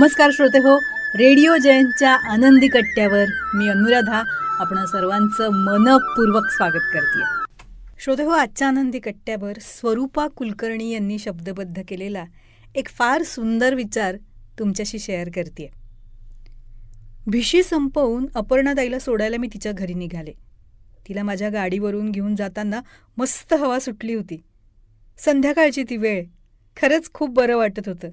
नमस्कार श्रोते हो, रेडिओ जयंतच्या आनंदी कट्ट्यावर मी अनुराधा आपण सर्वांचं मनपूर्वक स्वागत करते. श्रोते हो, आजच्या आनंदी कट्ट्यावर स्वरूपा कुलकर्णी यांनी शब्दबद्ध केलेला एक फार सुंदर विचार तुमच्याशी शेअर करते. भिशी संपवून अपर्णाताईला सोडायला मी तिच्या घरी निघाले. तिला माझ्या गाडीवरून घेऊन जाताना मस्त हवा सुटली होती. संध्याकाळची ती वेळ, खरंच खूप बरं वाटत होतं.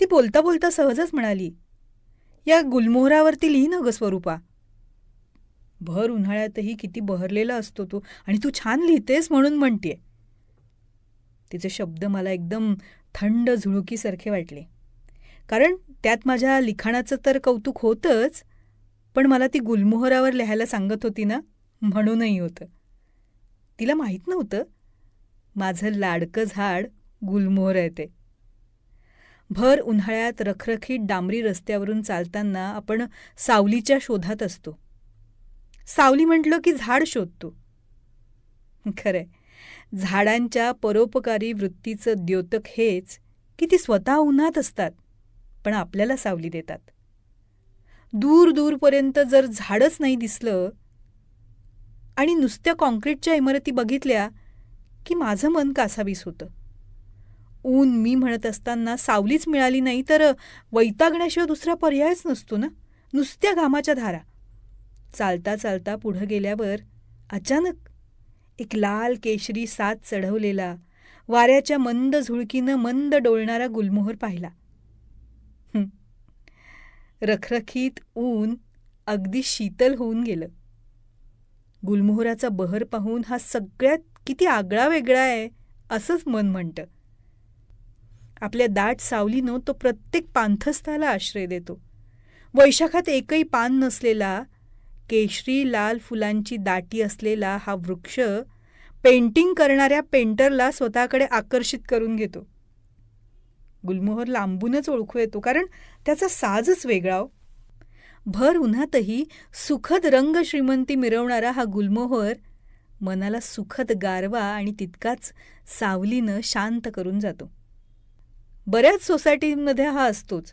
ती बोलता बोलता सहजच म्हणाली, या गुलमोहरावरती लिही ना ग स्वरूपा. भर उन्हाळ्यातही किती बहरलेला असतो तो, आणि तू छान लिहितेस म्हणून म्हणतेय. तिचे शब्द मला एकदम थंड झुळुकीसारखे वाटले, कारण त्यात माझ्या लिखाणाचं तर कौतुक होतंच, पण मला ती गुलमोहरावर लिहायला सांगत होती ना, म्हणूनही होतं. तिला माहीत नव्हतं माझं लाडकं झाड गुलमोहर आहे ते. भर उन्हाळ्यात रखरखीत डांबरी रस्त्यावरून चालताना आपण सावलीच्या शोधात असतो. सावली म्हटलं की झाड शोधतो. खरंय, झाडांच्या परोपकारी वृत्तीचं द्योतक हेच की ती स्वतः उन्हात असतात, पण आपल्याला सावली देतात. दूर दूरपर्यंत जर झाडच नाही दिसलं आणि नुसत्या कॉन्क्रीटच्या इमारती बघितल्या की माझं मन कासावीस होतं. ऊन मी म्हणत असताना सावलीच मिळाली नाही तर वैतागण्याशिवाय दुसरा पर्यायच नसतो ना, नुसत्या घामाच्या धारा. चालता चालता पुढं गेल्यावर अचानक एक लाल केशरी सात चढवलेला, वाऱ्याच्या मंद झुळकीनं मंद डोलणारा गुलमोहर पाहिला. रखरखीत ऊन अगदी शीतल होऊन गेलं. गुलमोहराचा बहर पाहून हा सगळ्यात किती आगळा वेगळा आहे असंच मन म्हणतं. आपल्या दाट सावलीनं तो प्रत्येक पाणथस्थाला आश्रय देतो. वैशाखात एकही पान नसलेला, केशरी लाल फुलांची दाटी असलेला हा वृक्ष पेंटिंग करणाऱ्या पेंटरला स्वतःकडे आकर्षित करून घेतो. गुलमोहर लांबूनच ओळखू येतो, कारण त्याचा साजच वेगळा. भर उन्हातही सुखद रंग श्रीमंती मिरवणारा हा गुलमोहर मनाला सुखद गारवा आणि तितकाच सावलीनं शांत करून जातो. बऱ्याच सोसायटीमध्ये हा असतोच,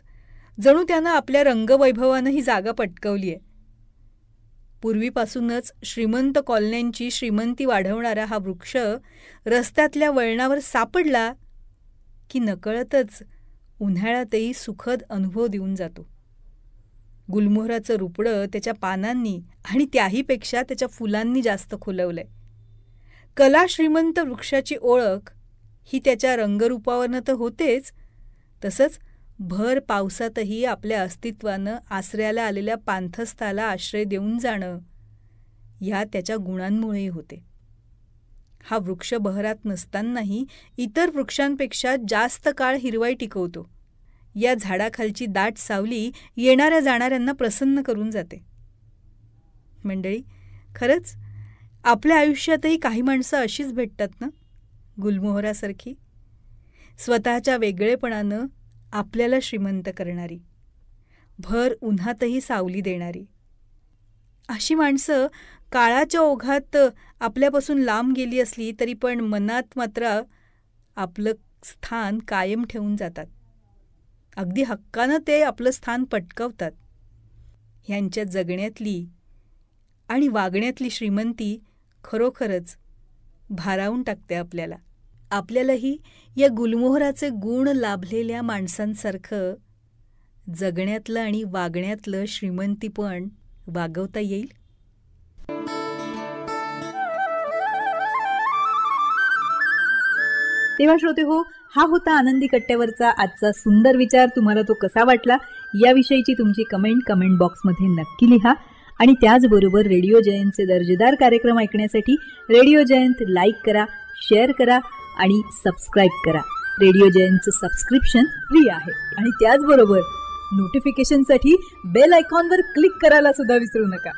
जणू त्यानं आपल्या रंगवैभवानं ही जागा पटकवली आहे. पूर्वीपासूनच श्रीमंत कॉलन्यांची श्रीमंती वाढवणारा हा वृक्ष रस्त्यातल्या वळणावर सापडला की नकळतच उन्हाळ्यातही सुखद अनुभव देऊन जातो. गुलमोहराचं रुपडं त्याच्या पानांनी आणि त्याहीपेक्षा त्याच्या फुलांनी जास्त खुलवलंय. कला श्रीमंत वृक्षाची ओळख ही त्याच्या रंगरूपावरनं तर होतेच, तसंच भर पावसातही आपल्या अस्तित्वानं आसऱ्याला आलेल्या पाणथस्थाला आश्रय देऊन जाणं या त्याच्या गुणांमुळेही होते. हा वृक्ष बहरात नसतानाही इतर वृक्षांपेक्षा जास्त काळ हिरवाई टिकवतो. या झाडाखालची दाट सावली येणाऱ्या जाणाऱ्यांना प्रसन्न करून जाते. मंडळी, खरंच आपल्या आयुष्यातही काही माणसं अशीच भेटतात ना, गुलमोहरासारखी, स्वतःच्या वेगळेपणानं आपल्याला श्रीमंत करणारी, भर उन्हातही सावली देणारी. अशी माणसं काळाच्या ओघात आपल्यापासून लांब गेली असली तरी पण मनात मात्र आपलं स्थान कायम ठेवून जातात. अगदी हक्कानं ते आपलं स्थान पटकावतात. ह्यांच्या जगण्यातली आणि वागण्यातली श्रीमंती खरोखरच भारावून टाकते आपल्याला. आपल्यालाही या गुलमोहराचे गुण लाभलेल्या माणसांसारखं जगण्यातलं आणि वागण्यातलं श्रीमंतीपण वागवता येईल. तेव्हा श्रोते हो, हा होता आनंदी कट्ट्यावरचा आजचा सुंदर विचार. तुम्हाला तो कसा वाटला याविषयीची तुमची कमेंट बॉक्समध्ये नक्की लिहा. आणि त्याचबरोबर रेडिओ जयंतचे दर्जेदार कार्यक्रम ऐकण्यासाठी रेडिओ जयंत लाईक करा, शेअर करा आणि सबस्क्राईब करा. रेडिओ जयंतचं सबस्क्रिप्शन फ्री आहे. आणि त्याचबरोबर नोटिफिकेशनसाठी बेल आयकॉनवर क्लिक करायला सुद्धा विसरू नका.